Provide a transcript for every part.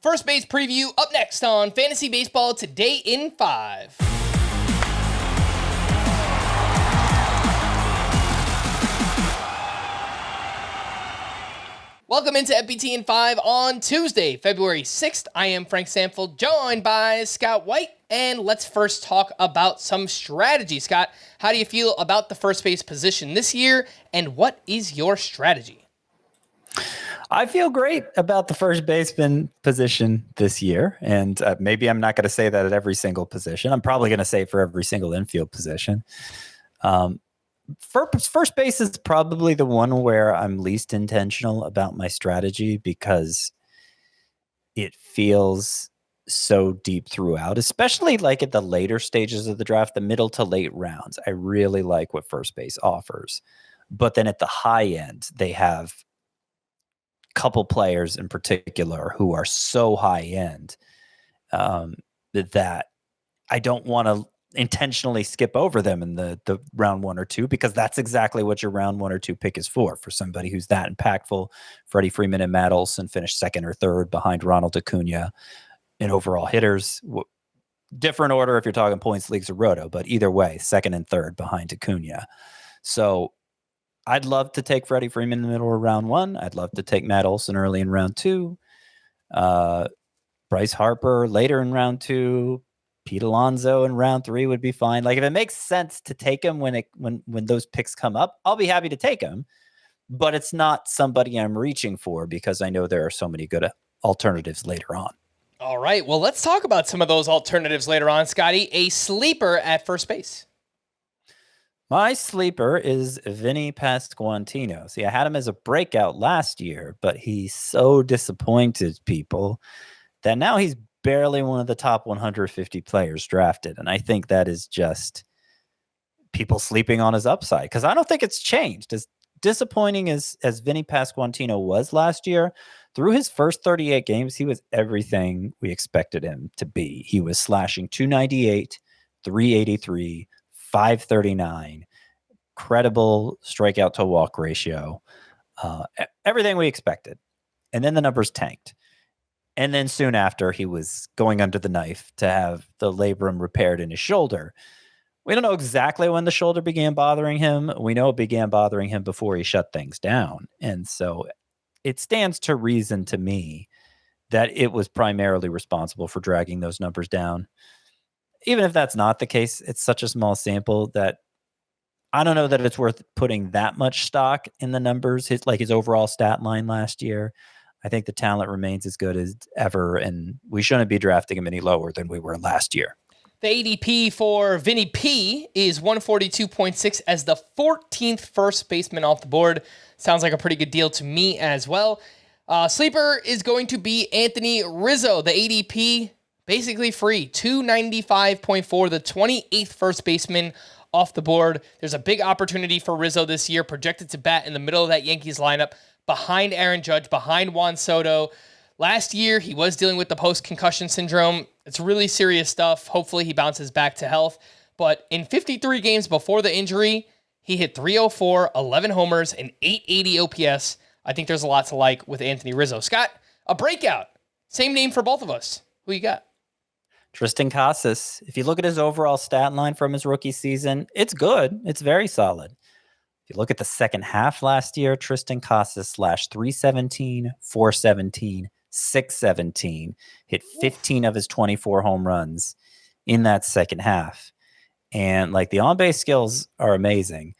First base preview up next on Fantasy Baseball Today in 5. Welcome into FBT in 5 on Tuesday, February 6th. I am Frank Samfeld, joined by Scott White, and let's first talk about some strategy. Scott, how do you feel about the first base position this year, and what is your strategy? I feel great about the first baseman position this year, and maybe I'm not going to say that at every single position. I'm probably going to say for every single infield position. First base is probably the one where I'm least intentional about my strategy because it feels so deep throughout, especially like at the later stages of the draft, the middle to late rounds. I really like what first base offers. But then at the high end, they have couple players in particular who are so high end that I don't want to intentionally skip over them in the round 1 or 2, because that's exactly what your round 1 or 2 pick is for somebody who's that impactful. Freddie Freeman and Matt Olson finished second or third behind Ronald Acuna in overall hitters. Different order if you're talking points leagues or roto, but either way, second and third behind Acuna. So I'd love to take Freddie Freeman in the middle of round 1. I'd love to take Matt Olson early in round 2. Bryce Harper later in round 2. Pete Alonso in round 3 would be fine. Like, if it makes sense to take him when those picks come up, I'll be happy to take him. But it's not somebody I'm reaching for because I know there are so many good alternatives later on. All right, well, let's talk about some of those alternatives later on, Scotty. A sleeper at first base. My sleeper is Vinny Pasquantino. See, I had him as a breakout last year, but he so disappointed people that now he's barely one of the top 150 players drafted. And I think that is just people sleeping on his upside, because I don't think it's changed. As disappointing as Vinny Pasquantino was last year, through his first 38 games, he was everything we expected him to be. He was slashing 298, 383, 539, credible strikeout to walk ratio, everything we expected. And then the numbers tanked. And then soon after, he was going under the knife to have the labrum repaired in his shoulder. We don't know exactly when the shoulder began bothering him. We know it began bothering him before he shut things down. And so it stands to reason to me that it was primarily responsible for dragging those numbers down. Even if that's not the case, it's such a small sample that I don't know that it's worth putting that much stock in the numbers. His overall stat line last year, I think the talent remains as good as ever, and we shouldn't be drafting him any lower than we were last year. The ADP for Vinny P is 142.6 as the 14th first baseman off the board. Sounds like a pretty good deal to me as well. Sleeper is going to be Anthony Rizzo. The ADP basically free, 295.4, the 28th first baseman off the board. There's a big opportunity for Rizzo this year, projected to bat in the middle of that Yankees lineup, behind Aaron Judge, behind Juan Soto. Last year, he was dealing with the post-concussion syndrome. It's really serious stuff. Hopefully, he bounces back to health. But in 53 games before the injury, he hit 304, 11 homers, and 880 OPS. I think there's a lot to like with Anthony Rizzo. Scott, a breakout. Same name for both of us. Who you got? Triston Casas. If you look at his overall stat line from his rookie season, it's good. It's very solid. If you look at the second half last year, Triston Casas slashed 317, 417, 617, hit 15 of his 24 home runs in that second half. And like, the on-base skills are amazing.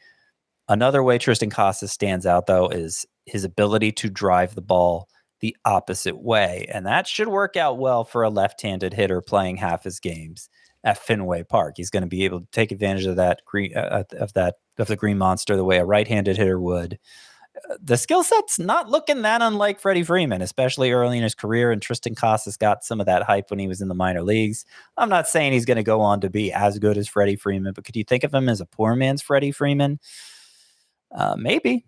Another way Triston Casas stands out, though, is his ability to drive the ball the opposite way. And that should work out well for a left-handed hitter playing half his games at Fenway Park. He's going to be able to take advantage of that of the green monster the way a right-handed hitter would. The skill set's not looking that unlike Freddie Freeman, especially early in his career. And Triston Casas got some of that hype when he was in the minor leagues. I'm not saying he's going to go on to be as good as Freddie Freeman, but could you think of him as a poor man's Freddie Freeman? Maybe.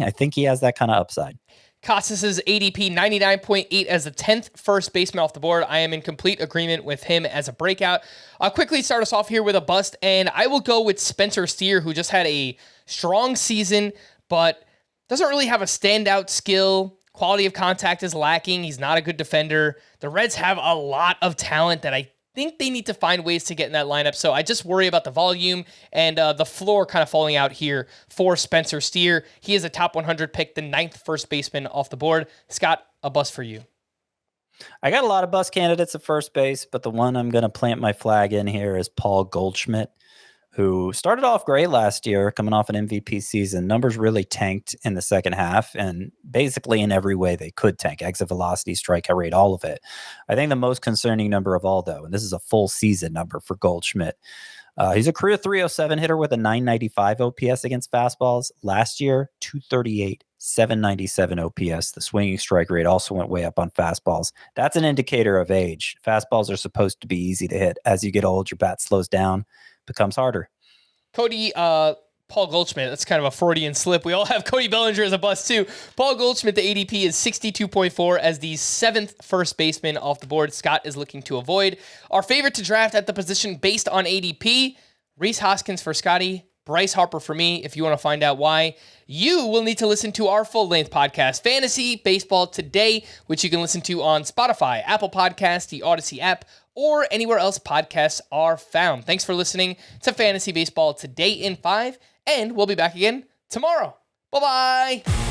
I think he has that kind of upside. Casas' ADP 99.8 as the 10th first baseman off the board. I am in complete agreement with him as a breakout. I'll quickly start us off here with a bust, and I will go with Spencer Steer, who just had a strong season, but doesn't really have a standout skill. Quality of contact is lacking. He's not a good defender. The Reds have a lot of talent that I think they need to find ways to get in that lineup. So I just worry about the volume and the floor kind of falling out here for Spencer Steer. He is a top 100 pick, the 9th first baseman off the board. Scott, a bust for you. I got a lot of bust candidates at first base, but the one I'm going to plant my flag in here is Paul Goldschmidt, who started off great last year, coming off an MVP season. Numbers really tanked in the second half, and basically in every way they could tank. Exit velocity, strikeout rate, all of it. I think the most concerning number of all, though, and this is a full season number for Goldschmidt. He's a career 307 hitter with a 995 OPS against fastballs. Last year, 238, 797 OPS. The swinging strike rate also went way up on fastballs. That's an indicator of age. Fastballs are supposed to be easy to hit. As you get old, your bat slows down, becomes harder. Cody, Paul Goldschmidt, that's kind of a Freudian slip. We all have Cody Bellinger as a bust too. Paul Goldschmidt, the ADP is 62.4 as the 7th first baseman off the board. Scott is looking to avoid. Our favorite to draft at the position based on ADP, Rhys Hoskins for Scotty, Bryce Harper for me. If you want to find out why, you will need to listen to our full-length podcast, Fantasy Baseball Today, which you can listen to on Spotify, Apple Podcasts, the Odyssey app, or anywhere else podcasts are found. Thanks for listening to Fantasy Baseball Today in 5, and we'll be back again tomorrow. Bye-bye.